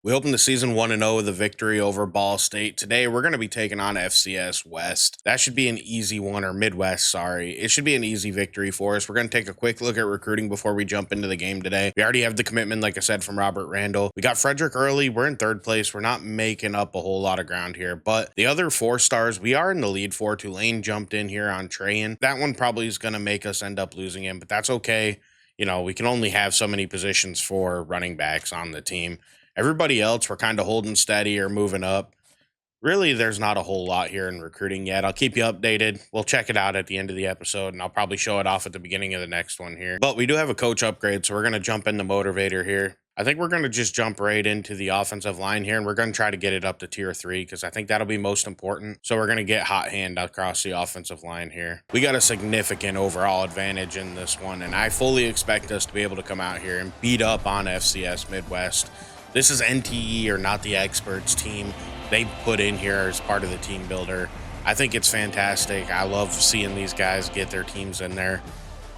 We opened the season 1-0 with a victory over Ball State. Today, we're going to be taking on FCS West. That should be an easy one, or Midwest, sorry. It should be an easy victory for us. We're going to take a quick look at recruiting before we jump into the game today. We already have the commitment, like I said, from Robert Randall. We got Frederick early. We're in third place. We're not making up a whole lot of ground here, but the other 4 stars, we are in the lead for. Tulane jumped in here on Trayan. That one probably is going to make us end up losing him, but that's okay. You know, we can only have so many positions for running backs on the team. Everybody else, we're kind of holding steady or moving up. Really, there's not a whole lot here in recruiting yet. I'll keep you updated. We'll check it out at the end of the episode, and I'll probably show it off at the beginning of the next one here. But we do have a coach upgrade, so we're going to jump in the motivator here. I think we're going to just jump right into the offensive line here, and we're going to try to get it up to tier 3 because I think that'll be most important. So we're going to get hot hand across the offensive line here. We got a significant overall advantage in this one, and I fully expect us to be able to come out here and beat up on FCS Midwest. This is NTE, or Not the Experts team. They put in here as part of the team builder. I think it's fantastic. I love seeing these guys get their teams in there.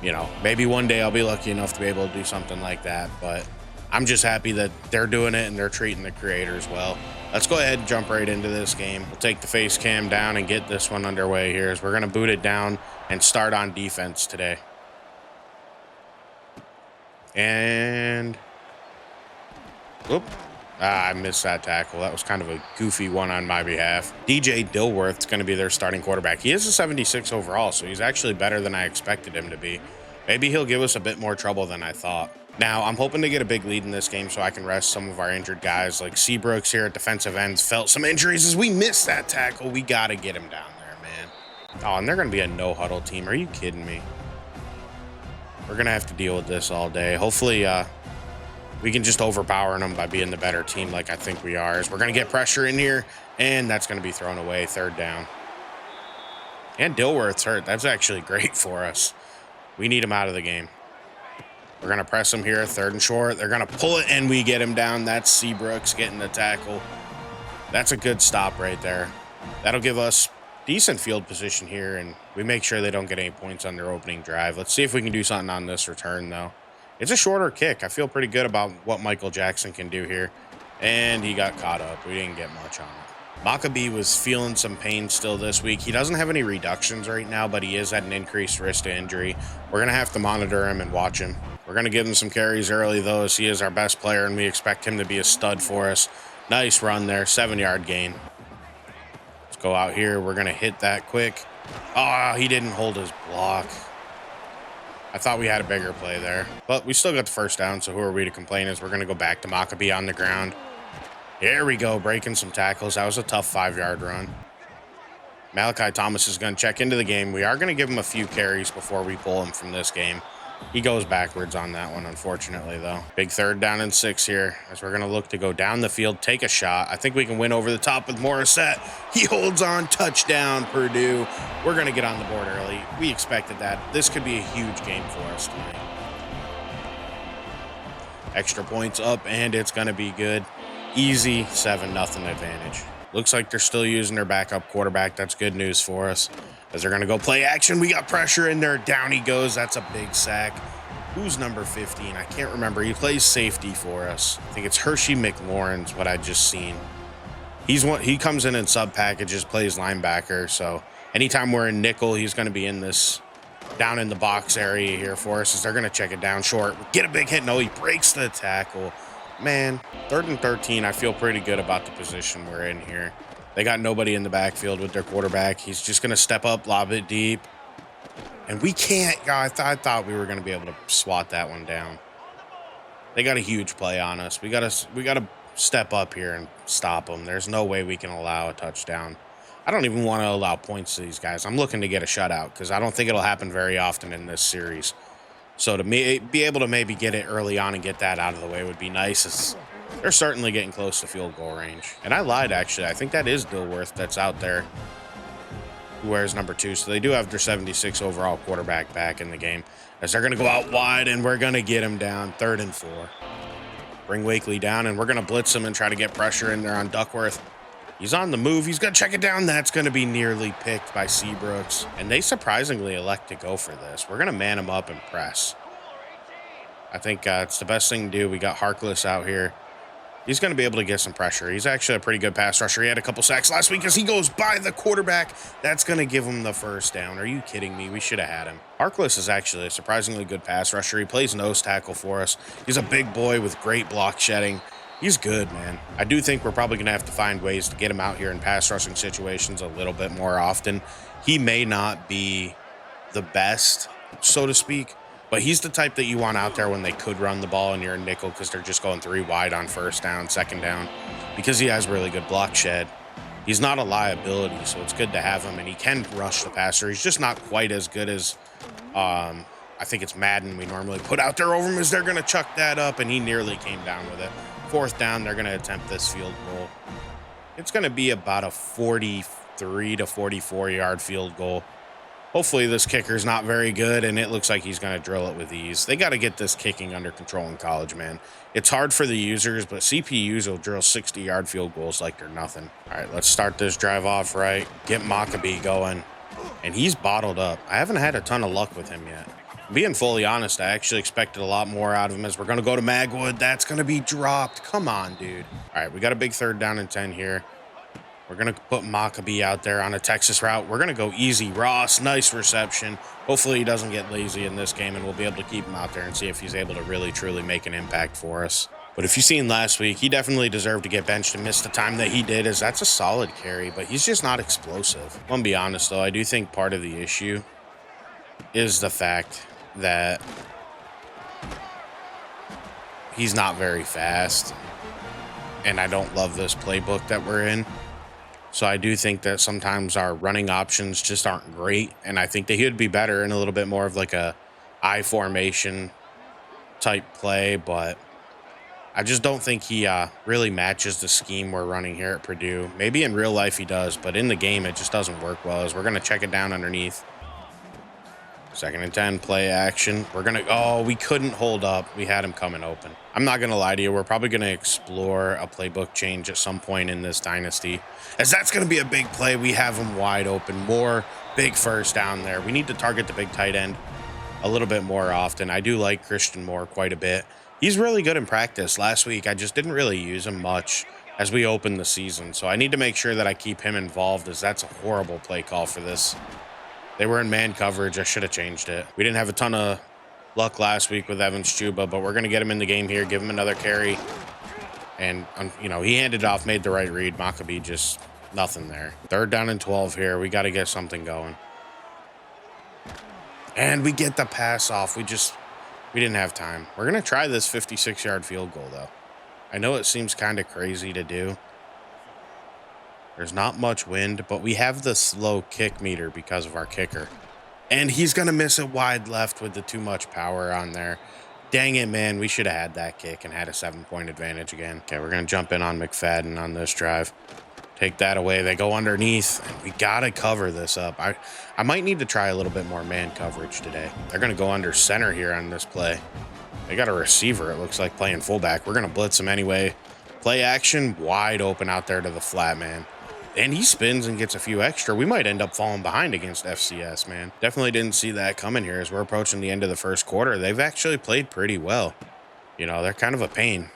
You know, maybe one day I'll be lucky enough to be able to do something like that, but I'm just happy that they're doing it and they're treating the creators well. Let's go ahead and jump right into this game. We'll take the face cam down and get this one underway here as we're going to boot it down and start on defense today. And whoop. I missed that tackle. That was kind of a goofy one on my behalf. DJ Dilworth's going to be their starting quarterback. He is a 76 overall, so he's actually better than I expected him to be. Maybe he'll give us a bit more trouble than I thought. Now, I'm hoping to get a big lead in this game so I can rest some of our injured guys. Like Seabrooks here at defensive ends felt some injuries as we missed that tackle. We got to get him down there, man. Oh, and they're going to be a no-huddle team. Are you kidding me? We're going to have to deal with this all day. Hopefully, we can just overpower them by being the better team like I think we are. As we're going to get pressure in here, and that's going to be thrown away, third down. And Dilworth's hurt. That's actually great for us. We need him out of the game. We're going to press him here, third and short. They're going to pull it, and we get him down. That's Seabrooks getting the tackle. That's a good stop right there. That'll give us decent field position here, and we make sure they don't get any points on their opening drive. Let's see if we can do something on this return, though. It's a shorter kick. I feel pretty good about what Michael Jackson can do here. And he got caught up. We didn't get much on it. Maccabee was feeling some pain still this week. He doesn't have any reductions right now, but he is at an increased risk to injury. We're going to have to monitor him and watch him. We're going to give him some carries early, though, as he is our best player, and we expect him to be a stud for us. Nice run there. 7-yard gain. Let's go out here. We're going to hit that quick. Oh, he didn't hold his block. I thought we had a bigger play there, but we still got the first down, so who are we to complain as we're going to go back to Maccabee on the ground. Here we go, breaking some tackles. That was a tough 5-yard run. Malachi Thomas is going to check into the game. We are going to give him a few carries before we pull him from this game. He goes backwards on that one, unfortunately, though. Big 3rd down and 6 here as we're going to look to go down the field, take a shot. I think we can win over the top with Morissette. He holds on, touchdown, Purdue. We're going to get on the board early. We expected that. This could be a huge game for us tonight. Extra points up, and it's going to be good. Easy 7-0 advantage. Looks like they're still using their backup quarterback. That's good news for us. As they're going to go play action, we got pressure in there. Down he goes. That's a big sack. Who's number 15? I can't remember. He plays safety for us. I think it's Hershey McLaurin's what I just seen. He comes in sub packages, plays linebacker. So anytime we're in nickel, he's going to be in this down in the box area here for us as they're going to check it down short. Get a big hit. No, he breaks the tackle. Man, 3rd and 13. I feel pretty good about the position we're in here. They got nobody in the backfield with their quarterback. He's just going to step up, lob it deep. And we can't. I thought we were going to be able to swat that one down. They got a huge play on us. We got to step up here and stop them. There's no way we can allow a touchdown. I don't even want to allow points to these guys. I'm looking to get a shutout because I don't think it'll happen very often in this series. So to be able to maybe get it early on and get that out of the way would be nice. They're certainly getting close to field goal range. And I lied, actually. I think that is Dilworth that's out there who wears number 2. So they do have their 76 overall quarterback back in the game as they're going to go out wide, and we're going to get him down 3rd and 4. Bring Wakely down, and we're going to blitz him and try to get pressure in there on Duckworth. He's on the move. He's going to check it down. That's going to be nearly picked by Seabrooks. And they surprisingly elect to go for this. We're going to man him up and press. I think it's the best thing to do. We got Harkless out here. He's going to be able to get some pressure. He's actually a pretty good pass rusher. He had a couple sacks last week as he goes by the quarterback. That's going to give him the first down. Are you kidding me? We should have had him. Harkless is actually a surprisingly good pass rusher. He plays nose tackle for us. He's a big boy with great block shedding. He's good, man. I do think we're probably going to have to find ways to get him out here in pass rushing situations a little bit more often. He may not be the best, so to speak, but he's the type that you want out there when they could run the ball and you're a nickel because they're just going 3 wide on first down, second down, because he has really good block shed. He's not a liability, so it's good to have him, and he can rush the passer. He's just not quite as good as I think it's Madden we normally put out there over him as they're going to chuck that up, and he nearly came down with it. Fourth down, they're going to attempt this field goal. It's going to be about a 43 to 44-yard field goal. Hopefully this kicker's not very good, and it looks like he's going to drill it with ease. They got to get this kicking under control in college, man. It's hard for the users, but CPUs will drill 60-yard field goals like they're nothing. All right, let's start this drive off right. Get Maccabee going, and he's bottled up. I haven't had a ton of luck with him yet. Being fully honest, I actually expected a lot more out of him as we're going to go to Magwood. That's going to be dropped. Come on, dude. All right, we got a big 3rd down and 10 here. We're going to put Maccabee out there on a Texas route. We're going to go easy. Ross, nice reception. Hopefully he doesn't get lazy in this game, and we'll be able to keep him out there and see if he's able to really, truly make an impact for us. But if you've seen last week, he definitely deserved to get benched and miss the time that he did, as that's a solid carry, but he's just not explosive. I'm going to be honest, though. I do think part of the issue is the fact that he's not very fast, and I don't love this playbook that we're in. So I do think that sometimes our running options just aren't great, and I think that he would be better in a little bit more of like a I formation type play, but I just don't think he really matches the scheme we're running here at Purdue. Maybe in real life he does, but in the game it just doesn't work well, as we're going to check it down underneath. 2nd and 10, play action. We're going to, oh, we couldn't hold up. We had him coming open. I'm not going to lie to you. We're probably going to explore a playbook change at some point in this dynasty, as that's going to be a big play. We have him wide open. More big first down there. We need to target the big tight end a little bit more often. I do like Christian Moore quite a bit. He's really good in practice. Last week, I just didn't really use him much as we open the season. So I need to make sure that I keep him involved, as that's a horrible play call for this. They were in man coverage. I should have changed it. We didn't have a ton of luck last week with Evans Chuba, but we're going to get him in the game here, give him another carry. And, you know, he handed it off, made the right read. Maccabee just nothing there. 3rd down and 12 here. We got to get something going. And we get the pass off. We didn't have time. We're going to try this 56-yard field goal, though. I know it seems kind of crazy to do. There's not much wind, but we have the slow kick meter because of our kicker. And he's going to miss it wide left with the too much power on there. Dang it, man. We should have had that kick and had a 7-point advantage again. Okay, we're going to jump in on McFadden on this drive. Take that away. They go underneath, and we got to cover this up. I might need to try a little bit more man coverage today. They're going to go under center here on this play. They got a receiver, it looks like, playing fullback. We're going to blitz him anyway. Play action, wide open out there to the flat, man. And he spins and gets a few extra. We might end up falling behind against FCS, man. Definitely didn't see that coming here as we're approaching the end of the first quarter. They've actually played pretty well. You know, they're kind of a pain.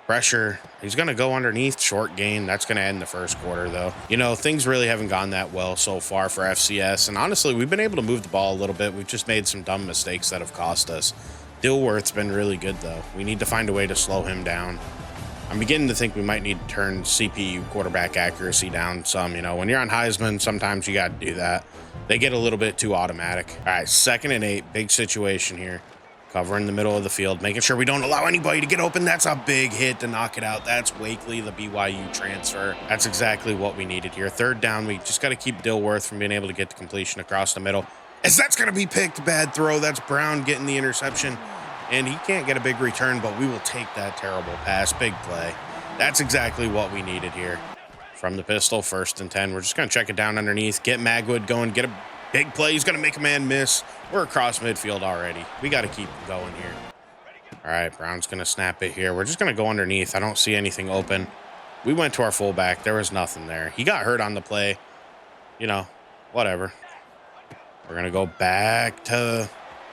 Pressure. He's going to go underneath. Short gain. That's going to end the first quarter, though. You know, things really haven't gone that well so far for FCS. And honestly, we've been able to move the ball a little bit. We've just made some dumb mistakes that have cost us. Dilworth's been really good, though. We need to find a way to slow him down. I'm beginning to think we might need to turn CPU quarterback accuracy down some. You know, when you're on Heisman, sometimes you got to do that. They get a little bit too automatic. All right, 2nd and 8, big situation here. Covering the middle of the field, making sure we don't allow anybody to get open. That's a big hit to knock it out. That's Wakely, the BYU transfer. That's exactly what we needed here. 3rd down, we just got to keep Dilworth from being able to get the completion across the middle. As that's going to be picked, bad throw. That's Brown getting the interception. And he can't get a big return, but we will take that terrible pass. Big play. That's exactly what we needed here. From the pistol, 1st and 10. We're just going to check it down underneath, get Magwood going, get a big play. He's going to make a man miss. We're across midfield already. We got to keep going here. All right, Brown's going to snap it here. We're just going to go underneath. I don't see anything open. We went to our fullback. There was nothing there. He got hurt on the play. You know, whatever. We're going to go back to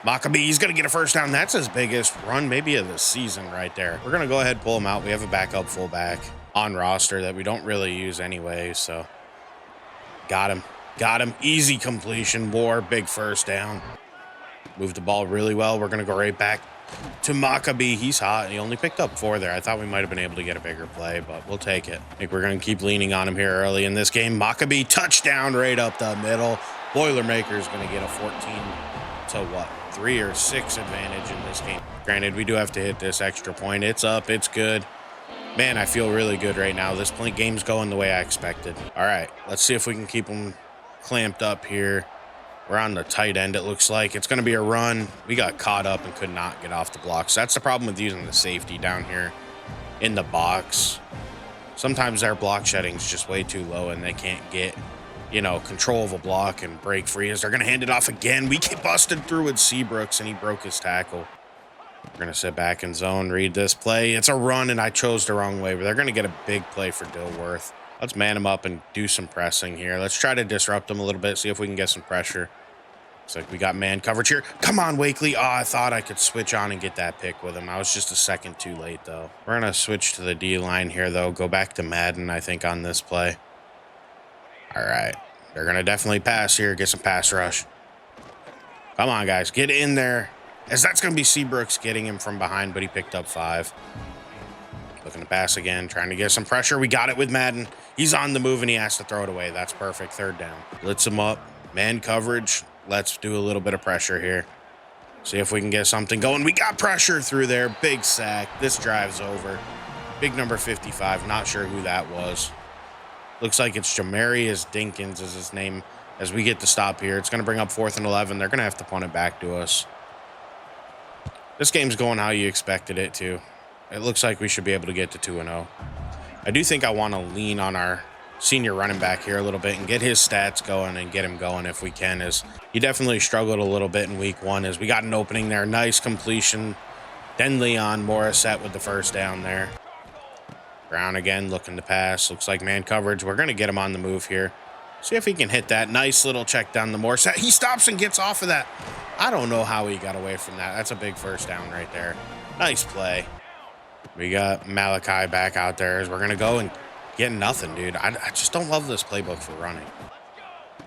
Maccabee, he's going to get a first down. That's his biggest run maybe of the season right there. We're going to go ahead and pull him out. We have a backup fullback on roster that we don't really use anyway, so got him. Got him. Easy completion. More big first down. Moved the ball really well. We're going to go right back to Maccabee. He's hot. He only picked up 4 there. I thought we might have been able to get a bigger play, but we'll take it. I think we're going to keep leaning on him here early in this game. Maccabee touchdown right up the middle. Boilermakers going to get a 14 to what? 3 or 6 advantage in this game. Granted, we do have to hit this extra point. It's up. It's good. Man, I feel really good right now. This game's going the way I expected. All right, let's see if we can keep them clamped up here. We're on the tight end, it looks like. It's going to be a run. We got caught up and could not get off the blocks. That's the problem with using the safety down here in the box. Sometimes their block shedding's just way too low and they can't get, you know, control of a block and break free as they're going to hand it off again. We get busted through with Seabrooks and he broke his tackle. We're going to sit back in zone, read this play. It's a run and I chose the wrong way, but they're going to get a big play for Dilworth. Let's man him up and do some pressing here. Let's try to disrupt him a little bit, see if we can get some pressure. Looks like we got man coverage here. Come on, Wakely. Oh, I thought I could switch on and get that pick with him. I was just a second too late, though. We're going to switch to the D-line here, though. Go back to Madden, I think, on this play. All right. They're going to definitely pass here, get some pass rush. Come on, guys. Get in there. As that's going to be Seabrooks getting him from behind, but he picked up 5. Looking to pass again, trying to get some pressure. We got it with Madden. He's on the move, and he has to throw it away. That's perfect. 3rd down. Blitz him up. Man coverage. Let's do a little bit of pressure here. See if we can get something going. We got pressure through there. Big sack. This drive's over. Big number 55. Not sure who that was. Looks like it's Jamarius Dinkins is his name as we get the stop here. It's going to bring up 4th and 11. They're going to have to punt it back to us. This game's going how you expected it to. It looks like we should be able to get to 2-0. I do think I want to lean on our senior running back here a little bit and get his stats going and get him going if we can, as he definitely struggled a little bit in week 1 as we got an opening there. Nice completion. Then Leon Morissette with the first down there. Brown again looking to pass. Looks like man coverage. We're going to get him on the move here. See if he can hit that. Nice little check down the Morissette. He stops and gets off of that. I don't know how he got away from that. That's a big first down right there. Nice play. We got Malachi back out there as we're going to go and get nothing, dude. I just don't love this playbook for running.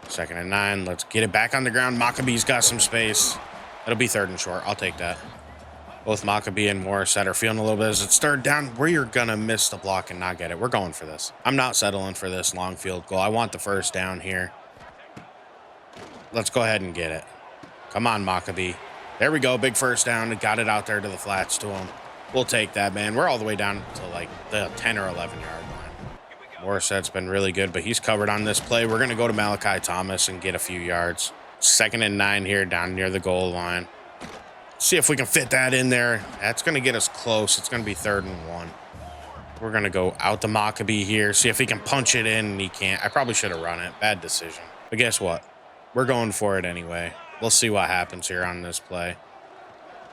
2nd and 9. Let's get it back on the ground. Maccabee's got some space. It'll be 3rd and short. I'll take that. Both Maccabee and Morissette are feeling a little bit as it's 3rd down. Where you're going to miss the block and not get it. We're going for this. I'm not settling for this long field goal. I want the first down here. Let's go ahead and get it. Come on, Maccabee. There we go. Big first down. Got it out there to the flats to him. We'll take that, man. We're all the way down to like the 10 or 11 yard line. Morissette's been really good, but he's covered on this play. We're going to go to Malachi Thomas and get a few yards. 2nd and 9 here down near the goal line. See if we can fit that in there. That's going to get us close. It's going to be 3rd and 1. We're going to go out to Maccabee here. See if he can punch it in, and he can't. I probably should have run it. Bad decision. But guess what? We're going for it anyway. We'll see what happens here on this play.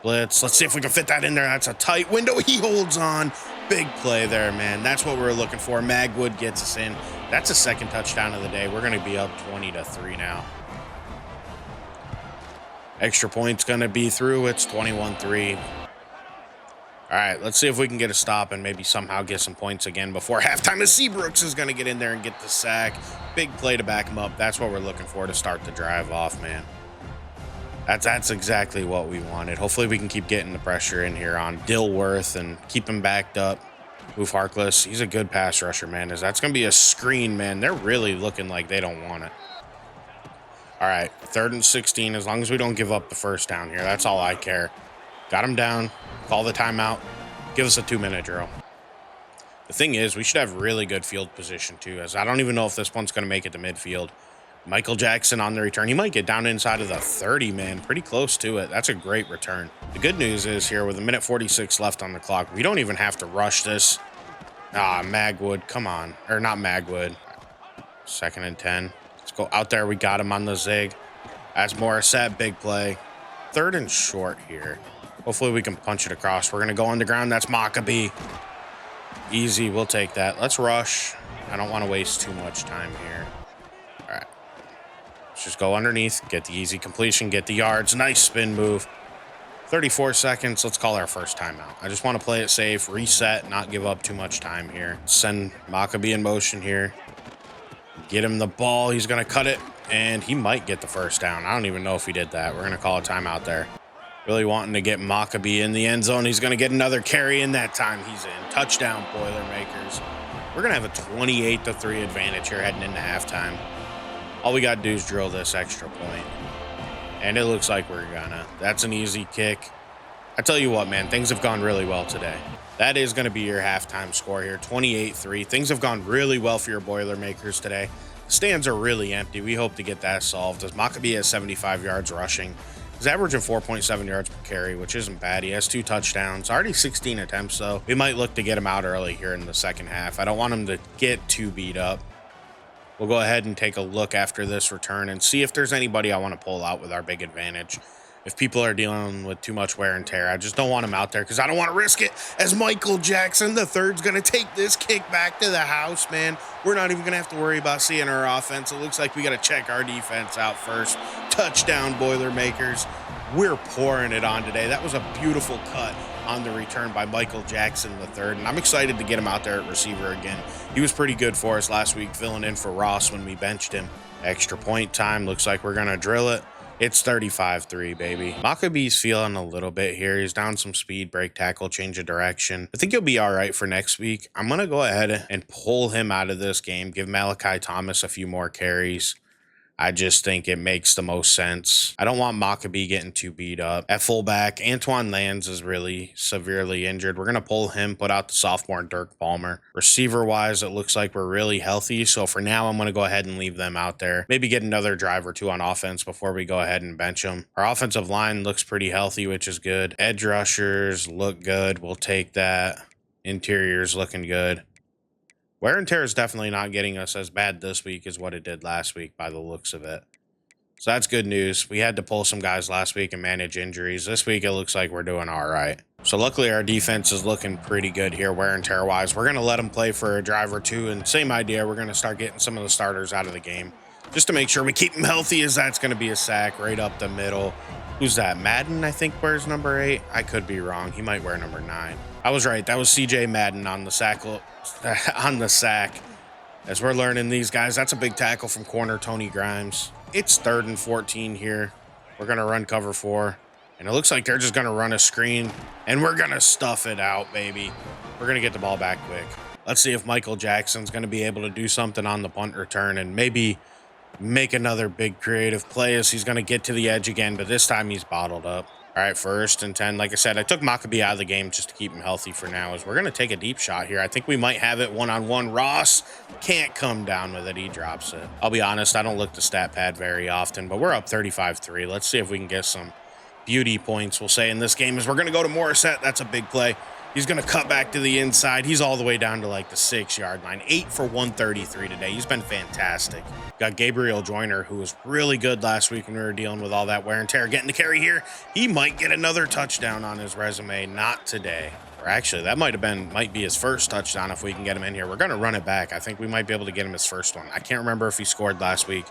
Blitz. Let's see if we can fit that in there. That's a tight window. He holds on. Big play there, man. That's what we're looking for. Magwood gets us in. That's a 2nd touchdown of the day. We're going to be up 20-3 now. Extra point's going to be through. It's 21-3. All right, let's see if we can get a stop and maybe somehow get some points again before halftime. As Seabrooks is going to get in there and get the sack. Big play to back him up. That's what we're looking for to start the drive off, man. That's exactly what we wanted. Hopefully we can keep getting the pressure in here on Dilworth and keep him backed up. Move Harkless. He's a good pass rusher, man. That's going to be a screen, man. They're really looking like they don't want it. All right, 3rd and 16. As long as we don't give up the first down here, that's all I care. Got him down. Call the timeout. Give us a 2-minute drill. The thing is, we should have really good field position, too, as I don't even know if this one's going to make it to midfield. Michael Jackson on the return. He might get down inside of the 30, man. Pretty close to it. That's a great return. The good news is here, with 1:46 left on the clock, we don't even have to rush this. Magwood. Come on. Or not Magwood. 2nd and 10. Let's go out there. We got him on the zig. That's Morissette. Big play. 3rd and short here. Hopefully we can punch it across. We're going to go on the ground. That's Maccabee. Easy. We'll take that. Let's rush. I don't want to waste too much time here. All right. Let's just go underneath, get the easy completion, get the yards. Nice spin move. 34 seconds. Let's call our first timeout. I just want to play it safe, reset, not give up too much time here. Send Maccabee in motion here. Get him the ball. He's going to cut it, and he might get the first down. I don't even know if he did that. We're going to call a timeout there. Really wanting to get Maccabee in the end zone. He's going to get another carry in that time. He's in. Touchdown, Boilermakers. We're going to have a 28-3 advantage here heading into halftime. All we got to do is drill this extra point. And it looks like we're gonna. That's an easy kick. I tell you what, man, things have gone really well today. That is going to be your halftime score here, 28-3. Things have gone really well for your Boilermakers today. The stands are really empty. We hope to get that solved, as Maccabee has 75 yards rushing. He's averaging 4.7 yards per carry, which isn't bad. He has 2 touchdowns, already 16 attempts, though. We might look to get him out early here in the second half. I don't want him to get too beat up. We'll go ahead and take a look after this return and see if there's anybody I want to pull out with our big advantage. If people are dealing with too much wear and tear, I just don't want them out there because I don't want to risk it. As Michael Jackson III is going to take this kick back to the house, man. We're not even going to have to worry about seeing our offense. It looks like we got to check our defense out first. Touchdown, Boilermakers. We're pouring it on today. That was a beautiful cut on the return by Michael Jackson III, and I'm excited to get him out there at receiver again. He was pretty good for us last week, filling in for Ross when we benched him. Extra point time. Looks like we're going to drill it. It's 35-3, baby. Maccabee's feeling a little bit here. He's down some speed, break tackle, change of direction. I think he'll be all right for next week. I'm going to go ahead and pull him out of this game, give Malachi Thomas a few more carries. I just think it makes the most sense. I don't want Maccabee getting too beat up. At fullback, Antoine Lands is really severely injured. We're going to pull him, put out the sophomore Dirk Ballmer. Receiver-wise, it looks like we're really healthy. So for now, I'm going to go ahead and leave them out there. Maybe get another drive or two on offense before we go ahead and bench them. Our offensive line looks pretty healthy, which is good. Edge rushers look good. We'll take that. Interior's looking good. Wear and tear is definitely not getting us as bad this week as what it did last week by the looks of it. So that's good news. We had to pull some guys last week and manage injuries. This week, it looks like we're doing all right. So luckily, our defense is looking pretty good here, wear and tear wise. We're going to let them play for a drive or two. And same idea, we're going to start getting some of the starters out of the game just to make sure we keep them healthy, as that's going to be a sack right up the middle. Who's that? Madden, I think, wears number 8. I could be wrong. He might wear number 9. I was right. That was CJ Madden on the sack. As we're learning these guys, that's a big tackle from corner Tony Grimes. It's 3rd and 14 here. We're going to run cover 4. And it looks like they're just going to run a screen. And we're going to stuff it out, baby. We're going to get the ball back quick. Let's see if Michael Jackson's going to be able to do something on the punt return and maybe make another big creative play, as he's going to get to the edge again, but this time he's bottled up. All right, 1st and 10. Like I said, I took Maccabee out of the game just to keep him healthy for now, as we're going to take a deep shot here. I think we might have it one-on-one. Ross can't come down with it. He drops it. I'll be honest, I don't look to stat pad very often, but we're up 35-3. Let's see if we can get some beauty points, we'll say, in this game, as we're going to go to Morissette. That's a big play. He's going to cut back to the inside. He's all the way down to like the 6-yard line. 8 for 133 today. He's been fantastic. Got Gabriel Joyner, who was really good last week when we were dealing with all that wear and tear. Getting the carry here. He might get another touchdown on his resume. Not today. Or actually, that might be his first touchdown if we can get him in here. We're going to run it back. I think we might be able to get him his first one. I can't remember if he scored last week.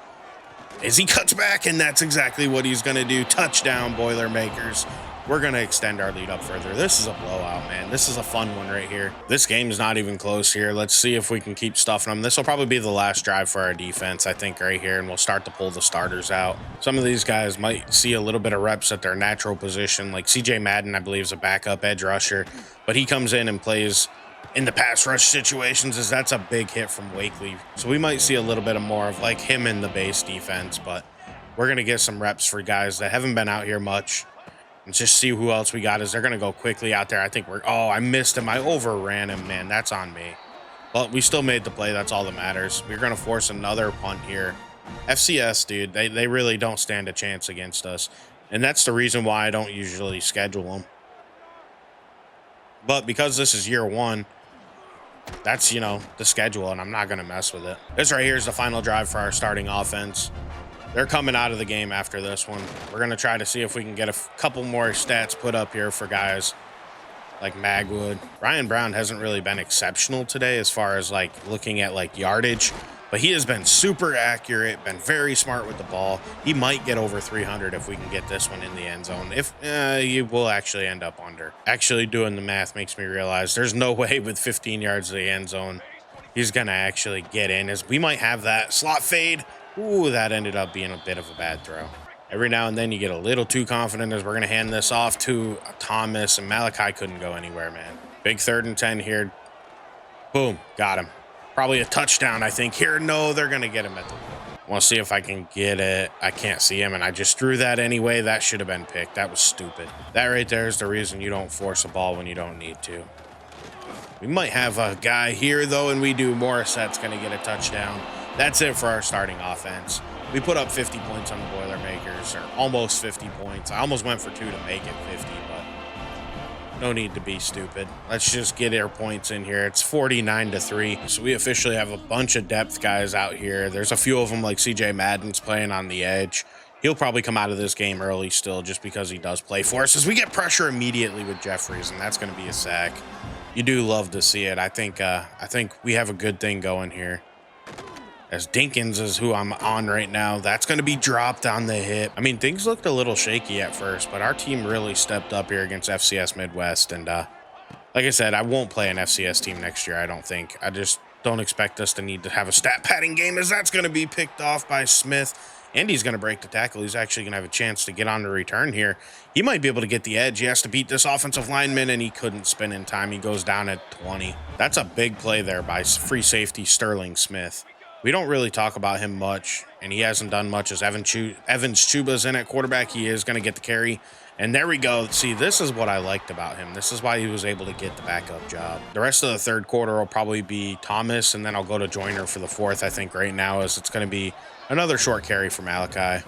As he cuts back, and that's exactly what he's going to do. Touchdown, Boilermakers. We're going to extend our lead up further. This is a blowout, man. This is a fun one right here. This game's not even close here. Let's see if we can keep stuffing them. This will probably be the last drive for our defense, I think, right here, and we'll start to pull the starters out. Some of these guys might see a little bit of reps at their natural position, like CJ Madden, I believe, is a backup edge rusher, but he comes in and plays in the pass rush situations, as that's a big hit from Wakely. So we might see a little bit of more of like him in the base defense, but we're going to get some reps for guys that haven't been out here much. And just see who else we got, as they're going to go quickly out there. I think I missed him. I overran him, man. That's on me. But we still made the play. That's all that matters. We're going to force another punt here. FCS, dude, they really don't stand a chance against us. And that's the reason why I don't usually schedule them. But because this is year 1, that's, the schedule, and I'm not going to mess with it. This right here is the final drive for our starting offense. They're coming out of the game after this one. We're going to try to see if we can get a couple more stats put up here for guys like Magwood. Ryan Brown hasn't really been exceptional today as far as like looking at like yardage, But he has been super accurate, been very smart with the ball. He might get over 300 if we can get this one in the end zone. If you will actually end up under. Actually doing the math makes me realize there's no way with 15 yards to the end zone he's going to actually get in, as we might have that slot fade. Ooh, that ended up being a bit of a bad throw. Every now and then you get a little too confident as we're going to hand this off to Thomas, and Malachi couldn't go anywhere, man. Big 3rd and 10 here. Boom, got him. Probably a touchdown, I think. Here, no, they're going to get him at the... I want to see if I can get it. I can't see him, and I just threw that anyway. That should have been picked. That was stupid. That right there is the reason you don't force a ball when you don't need to. We might have a guy here, though, and we do. Morissette's going to get a touchdown. That's it for our starting offense. We put up 50 points on the Boilermakers, or almost 50 points. I almost went for 2 to make it 50, but no need to be stupid. Let's just get our points in here. It's 49-3. So we officially have a bunch of depth guys out here. There's a few of them, like CJ Madden's playing on the edge. He'll probably come out of this game early still, just because he does play for us, as we get pressure immediately with Jeffries, and that's going to be a sack. You do love to see it. I think we have a good thing going here. As Dinkins is who I'm on right now. That's going to be dropped on the hip. I mean, things looked a little shaky at first, but our team really stepped up here against FCS Midwest. And like I said, I won't play an FCS team next year, I don't think. I just don't expect us to need to have a stat padding game, as that's going to be picked off by Smith. And he's going to break the tackle. He's actually going to have a chance to get on the return here. He might be able to get the edge. He has to beat this offensive lineman, and he couldn't spin in time. He goes down at 20. That's a big play there by free safety Sterling Smith. We don't really talk about him much, and he hasn't done much as Evans Chuba's in at quarterback. He is going to get the carry. And there we go. See, this is what I liked about him. This is why he was able to get the backup job. The rest of the third quarter will probably be Thomas, and then I'll go to Joyner for the fourth, I think, right now, as it's going to be another short carry for Malachi.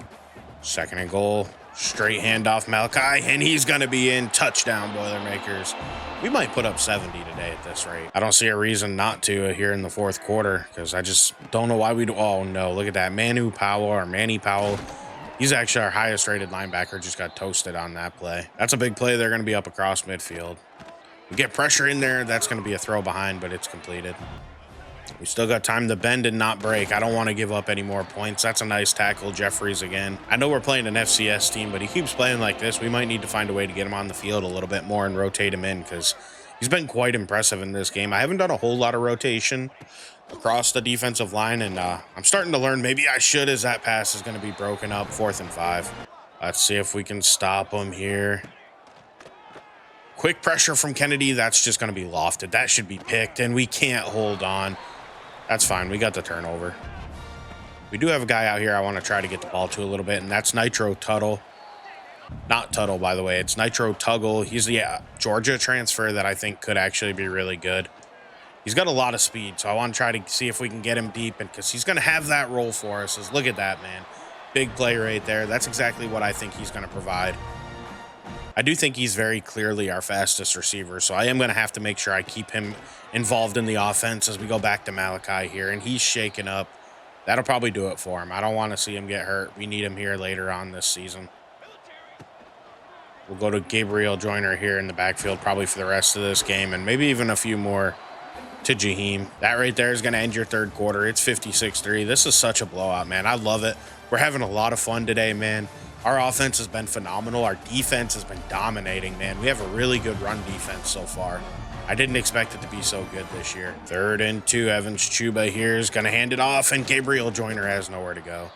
2nd and goal. Straight handoff Malachi, and he's going to be in. Touchdown, Boilermakers. We might put up 70 today at this rate. I don't see a reason not to here in the fourth quarter, because I just don't know why we do. Oh, no, look at that. Manny Powell. He's actually our highest rated linebacker. Just got toasted on that play. That's a big play. They're going to be up across midfield. We get pressure in there. That's going to be a throw behind, but it's completed. We still got time to bend and not break. I don't want to give up any more points. That's a nice tackle. Jeffries again. I know we're playing an FCS team, but he keeps playing like this. We might need to find a way to get him on the field a little bit more and rotate him in, because he's been quite impressive in this game. I haven't done a whole lot of rotation across the defensive line, and I'm starting to learn maybe I should, as that pass is going to be broken up. 4th and 5. Let's see if we can stop him here. Quick pressure from Kennedy. That's just going to be lofted. That should be picked, and we can't hold on. That's fine. We got the turnover. We do have a guy out here I want to try to get the ball to a little bit, and that's Nitro Tuttle. Not Tuttle, by the way. It's Nitro Tuggle. He's the Georgia transfer that I think could actually be really good. He's got a lot of speed, so I want to try to see if we can get him deep, and because he's going to have that role for us. Look at that, man. Big play right there. That's exactly what I think he's going to provide. I do think he's very clearly our fastest receiver, so I am going to have to make sure I keep him involved in the offense as we go back to Malachi here, and he's shaking up. That'll probably do it for him. I don't want to see him get hurt. We need him here later on this season. We'll go to Gabriel Joyner here in the backfield probably for the rest of this game, and maybe even a few more to Jaheim. That right there is going to end your third quarter. It's 56-3. This is such a blowout, man. I love it. We're having a lot of fun today, man. Our offense has been phenomenal. Our defense has been dominating, man. We have a really good run defense so far. I didn't expect it to be so good this year. 3rd and 2. Evans Chuba here is going to hand it off, and Gabriel Joyner has nowhere to go.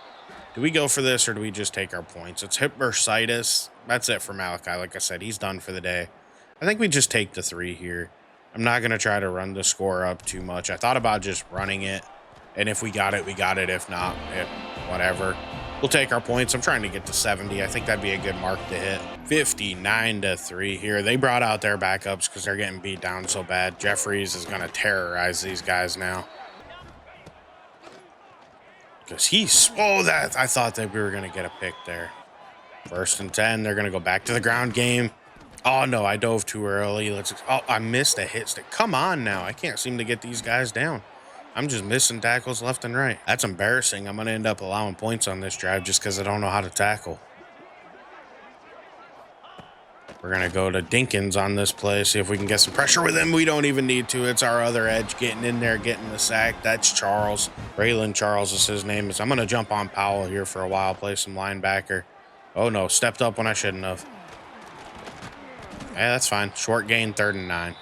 Do we go for this, or do we just take our points? It's hip bursitis. That's it for Malachi. Like I said, he's done for the day. I think we just take the 3 here. I'm not going to try to run the score up too much. I thought about just running it, and if we got it, we got it. If not, whatever. We'll take our points. I'm trying to get to 70. I think that'd be a good mark to hit. 59-3 here. They brought out their backups because they're getting beat down so bad. Jeffries is going to terrorize these guys now. Because I thought that we were going to get a pick there. 1st and 10. They're going to go back to the ground game. Oh, no, I dove too early. I missed a hit stick. Come on now. I can't seem to get these guys down. I'm just missing tackles left and right. That's embarrassing. I'm going to end up allowing points on this drive just because I don't know how to tackle. We're going to go to Dinkins on this play, see if we can get some pressure with him. We don't even need to. It's our other edge getting in there, getting the sack. That's Charles. Braylon Charles is his name. I'm going to jump on Powell here for a while, play some linebacker. Oh, no. Stepped up when I shouldn't have. Yeah, that's fine. Short gain, 3rd and 9.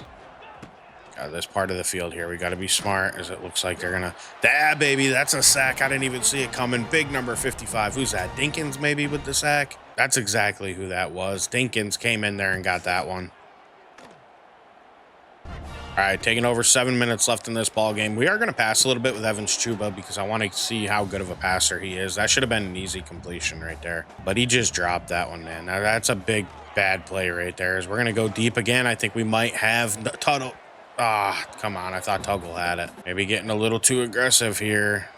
Got this part of the field here. We got to be smart, as it looks like they're going to... Ah, baby, that's a sack. I didn't even see it coming. Big number 55. Who's that? Dinkins maybe with the sack? That's exactly who that was. Dinkins came in there and got that one. All right, taking over 7 minutes left in this ball game. We are going to pass a little bit with Evans Chuba because I want to see how good of a passer he is. That should have been an easy completion right there. But he just dropped that one, man. Now, that's a big, bad play right there. As we're going to go deep again. I think we might have Tuttle. Ah, come on. I thought Tuggle had it. Maybe getting a little too aggressive here.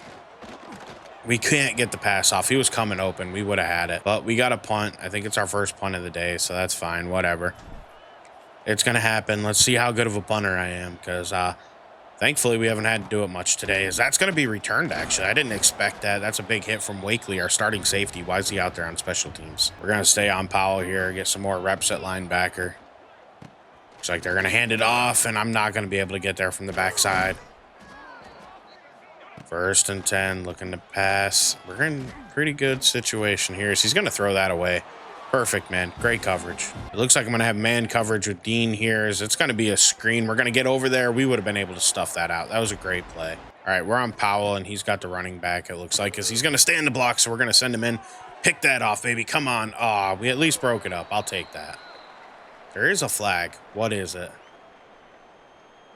We can't get the pass off. He was coming open. We would have had it. But we got a punt. I think it's our first punt of the day, so that's fine. Whatever. It's going to happen. Let's see how good of a punter I am because thankfully we haven't had to do it much today. That's going to be returned, actually. I didn't expect that. That's a big hit from Wakely, our starting safety. Why is he out there on special teams? We're going to stay on Powell here, get some more reps at linebacker. Looks like they're going to hand it off, and I'm not going to be able to get there from the backside. 1st and 10, looking to pass. We're in a pretty good situation here. So he's going to throw that away. Perfect, man. Great coverage. It looks like I'm going to have man coverage with Dean here. It's going to be a screen. We're going to get over there. We would have been able to stuff that out. That was a great play. All right, we're on Powell, and he's got the running back, it looks like, because he's going to stay in the block, so we're going to send him in. Pick that off, baby. Come on. Aw, we at least broke it up. I'll take that. There is a flag. What is it?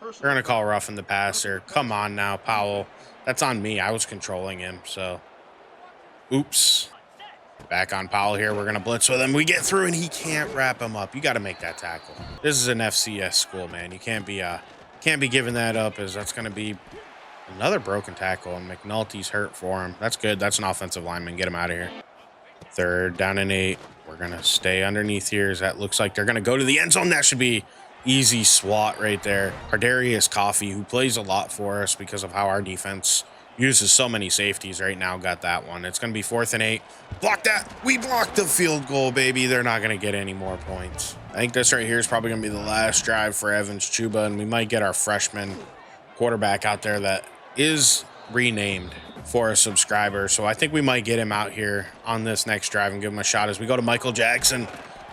They're going to call roughing the passer. Come on now, Powell. That's on me. I was controlling him, so. Oops. Back on Powell here. We're going to blitz with him. We get through, and he can't wrap him up. You got to make that tackle. This is an FCS school, man. You can't be giving that up, as that's going to be another broken tackle, and McNulty's hurt for him. That's good. That's an offensive lineman. Get him out of here. 3rd down and 8. We're going to stay underneath here, as that looks like they're going to go to the end zone. That should be easy swat right there. Hardarius Coffey, who plays a lot for us because of how our defense uses so many safeties right now, got that one. It's going to be 4th and 8. Block that. We blocked the field goal, baby. They're not going to get any more points. I think this right here is probably going to be the last drive for Evans Chuba, and we might get our freshman quarterback out there that is renamed for a subscriber. So I think we might get him out here on this next drive and give him a shot as we go to Michael Jackson.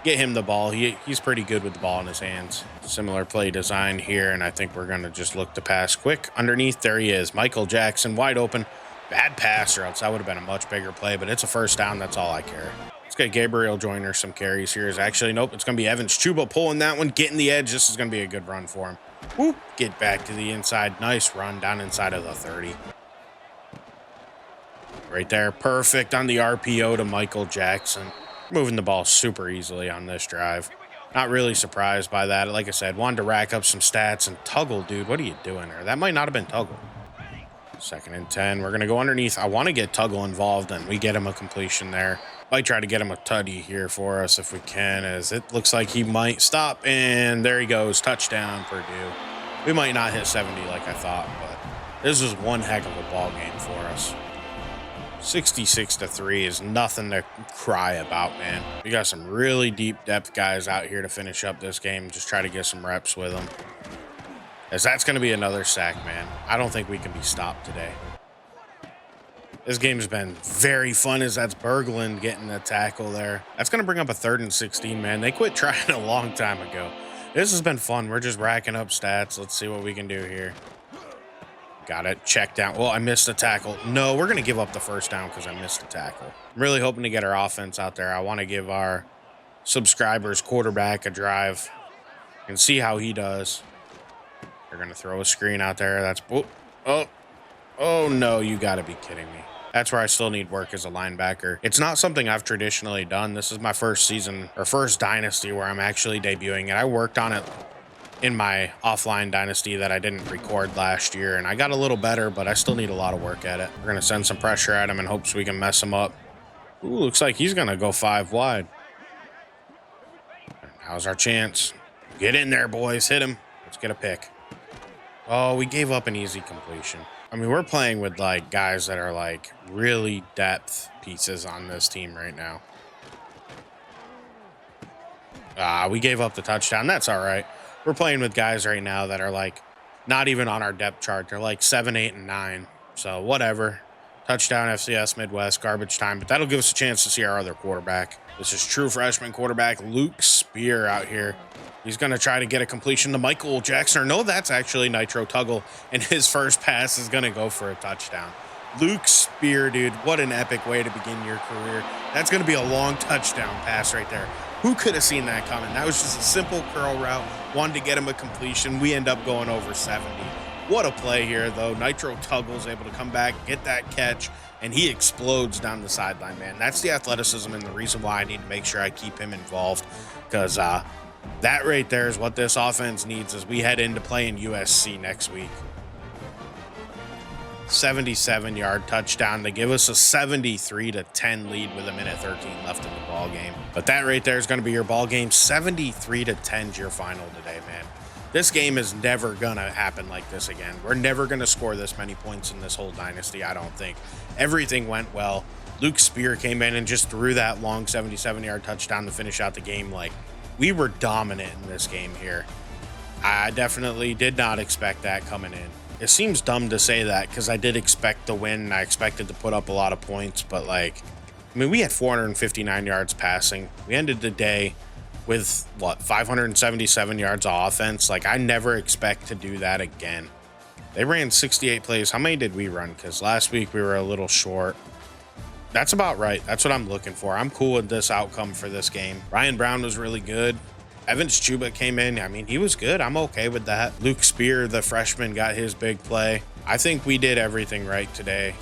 Get him the ball. He's pretty good with the ball in his hands. Similar play design here, and I think we're going to just look to pass quick. Underneath, there he is. Michael Jackson, wide open. Bad pass, or else that would have been a much bigger play, but it's a 1st down. That's all I care. Let's get Gabriel Joyner some carries here. Actually, nope, it's going to be Evans Chuba pulling that one, getting the edge. This is going to be a good run for him. Whoop, get back to the inside. Nice run down inside of the 30. Right there, perfect on the RPO to Michael Jackson. Moving the ball super easily on this drive. Not really surprised by that. Like I said, wanted to rack up some stats. And Tuggle, dude, what are you doing there? That might not have been Tuggle. 2nd and 10. We're going to go underneath. I want to get Tuggle involved, and we get him a completion there. Might try to get him a tutty here for us if we can, as it looks like he might stop. And there he goes. Touchdown, Purdue. We might not hit 70 like I thought, but this was one heck of a ball game for us. 66-3 is nothing to cry about, man. We got some really deep depth guys out here to finish up this game. Just try to get some reps with them. As that's going to be another sack, man. I don't think we can be stopped today. This game's been very fun, as that's Berglund getting the tackle there. That's going to bring up a 3rd and 16, man. They quit trying a long time ago. This has been fun. We're just racking up stats. Let's see what we can do here. Got it. Check down. Well, I missed a tackle. No, we're going to give up the 1st down because I missed a tackle. I'm really hoping to get our offense out there. I want to give our subscribers quarterback a drive and see how he does. They're going to throw a screen out there. That's... Oh, no, you got to be kidding me. That's where I still need work as a linebacker. It's not something I've traditionally done. This is my first season, or first Dynasty, where I'm actually debuting, and I worked on it in my offline Dynasty that I didn't record last year, and I got a little better, but I still need a lot of work at it. We're going to send some pressure at him in hopes we can mess him up. Ooh, looks like he's going to go 5 wide. Now's our chance. Get in there, boys. Hit him. Let's get a pick. Oh, we gave up an easy completion. I mean, we're playing with, like, guys that are, like, really depth pieces on this team right now. We gave up the touchdown. That's all right. We're playing with guys right now that are like not even on our depth chart. They're like 7, 8, and 9. So whatever. Touchdown FCS Midwest, garbage time. But that'll give us a chance to see our other quarterback. This is true freshman quarterback Luke Spear out here. He's going to try to get a completion to Michael Jackson. No, that's actually Nitro Tuggle. And his first pass is going to go for a touchdown. Luke Spear, dude, what an epic way to begin your career. That's going to be a long touchdown pass right there. Who could have seen that coming? That was just a simple curl route. Wanted to get him a completion. We end up going over 70. What a play here, though. Nitro Tuggle's able to come back, get that catch, and he explodes down the sideline, man. That's the athleticism and the reason why I need to make sure I keep him involved, because that right there is what this offense needs as we head into playing USC next week. 77-yard touchdown to give us a 73-10 lead with 1:13 left in the ball game. But that right there is going to be your ball game. 73-10 is your final today, man. This game is never going to happen like this again. We're never going to score this many points in this whole dynasty, I don't think. Everything went well. Luke Spear came in and just threw that long 77-yard touchdown to finish out the game. Like, we were dominant in this game here. I definitely did not expect that coming in. It seems dumb to say that because I did expect to win and I expected to put up a lot of points, but like, I mean, we had 459 yards passing. We ended the day with 577 yards of offense. Like, I never expect to do that again. They ran 68 plays. How many did we run? Because last week we were a little short. That's about right. That's what I'm looking for. I'm cool with this outcome for this game. Ryan Brown was really good. Evans Chuba came in. I mean, he was good. I'm okay with that. Luke Spear, the freshman, got his big play. I think we did everything right today.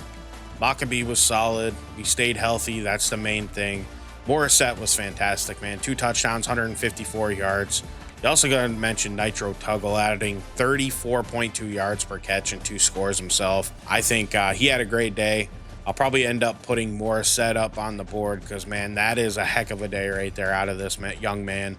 Maccabee was solid. We stayed healthy. That's the main thing. Morissette was fantastic, man. 2 touchdowns, 154 yards. You also got to mention Nitro Tuggle adding 34.2 yards per catch and 2 scores himself. I think he had a great day. I'll probably end up putting Morissette up on the board because, man, that is a heck of a day right there out of this young man.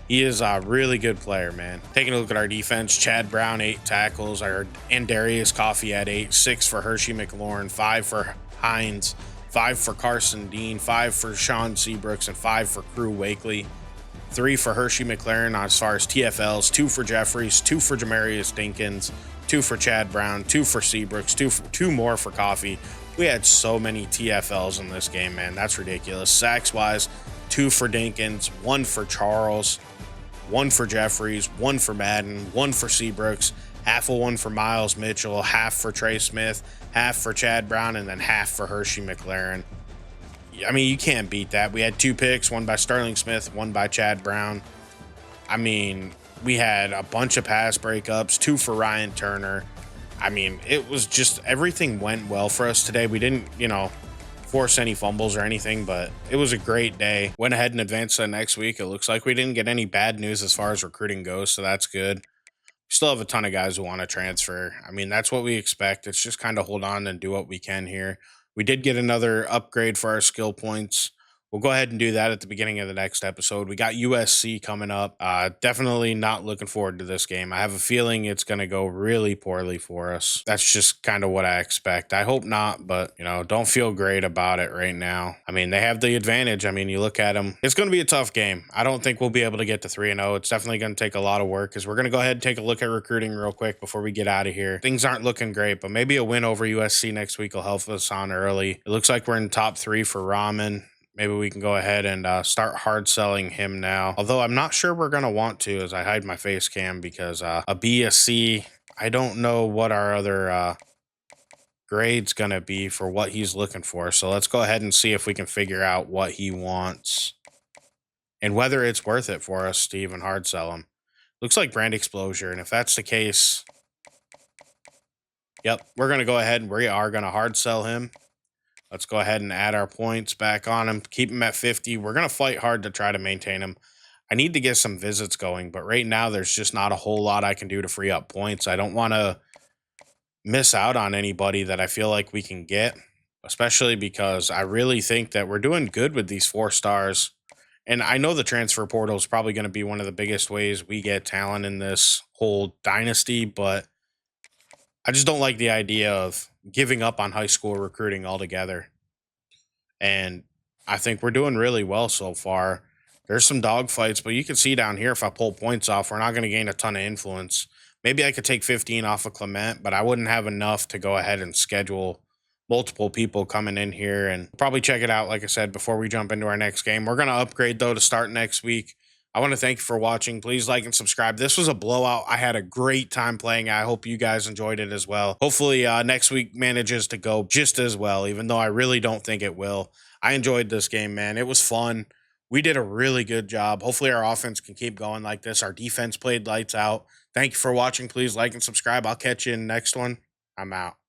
He is a really good player, man. Taking a look at our defense, Chad Brown, 8 tackles. And Darius Coffey had 8, 6 for Hershey McLaurin, 5 for Hines, 5 for Carson Dean, 5 for Sean Seabrooks, and 5 for Crew Wakely. 3 for Hershey McLaurin as far as TFLs, 2 for Jeffries, 2 for Jamarius Dinkins, 2 for Chad Brown, 2 for Seabrooks, 2 more for Coffey. We had so many TFLs in this game, man. That's ridiculous. Sacks-wise, 2 for Dinkins, 1 for Charles, 1 for Jeffries, 1 for Madden, 1 for Seabrooks, half of 1 for Miles Mitchell, half for Trey Smith, half for Chad Brown, and then half for Hershey McLaurin. I mean, you can't beat that. We had 2 picks, 1 by Sterling Smith, 1 by Chad Brown. I mean, we had a bunch of pass breakups, 2 for Ryan Turner. I mean, it was just everything went well for us today. We didn't, force any fumbles or anything, but it was a great day. Went ahead and advanced to next week. It looks like we didn't get any bad news as far as recruiting goes, so that's good. We still have a ton of guys who want to transfer. I mean, that's what we expect. It's just kind of hold on and do what we can here. We did get another upgrade for our skill points. We'll go ahead and do that at the beginning of the next episode. We got USC coming up. Definitely not looking forward to this game. I have a feeling it's going to go really poorly for us. That's just kind of what I expect. I hope not, but, don't feel great about it right now. I mean, they have the advantage. I mean, you look at them. It's going to be a tough game. I don't think we'll be able to get to 3-0. It's definitely going to take a lot of work because we're going to go ahead and take a look at recruiting real quick before we get out of here. Things aren't looking great, but maybe a win over USC next week will help us on early. It looks like we're in top 3 for Ramen. Maybe we can go ahead and start hard selling him now. Although I'm not sure we're going to want to as I hide my face cam because a B, a C, I don't know what our other grade's going to be for what he's looking for. So let's go ahead and see if we can figure out what he wants and whether it's worth it for us to even hard sell him. Looks like Brand Explosion. And if that's the case, yep, we're going to go ahead and we are going to hard sell him. Let's go ahead and add our points back on him. Keep him at 50. We're going to fight hard to try to maintain him. I need to get some visits going, but right now there's just not a whole lot I can do to free up points. I don't want to miss out on anybody that I feel like we can get, especially because I really think that we're doing good with these 4 stars. And I know the transfer portal is probably going to be one of the biggest ways we get talent in this whole dynasty, but I just don't like the idea of giving up on high school recruiting altogether. And I think we're doing really well so far. There's some dog fights, but you can see down here, if I pull points off, we're not going to gain a ton of influence. Maybe I could take 15 off of Clement, but I wouldn't have enough to go ahead and schedule multiple people coming in here, and probably check it out, like I said, before we jump into our next game. We're going to upgrade, though, to start next week. I want to thank you for watching. Please like and subscribe. This was a blowout. I had a great time playing. I hope you guys enjoyed it as well. Hopefully next week manages to go just as well, even though I really don't think it will. I enjoyed this game, man. It was fun. We did a really good job. Hopefully our offense can keep going like this. Our defense played lights out. Thank you for watching. Please like and subscribe. I'll catch you in the next one. I'm out.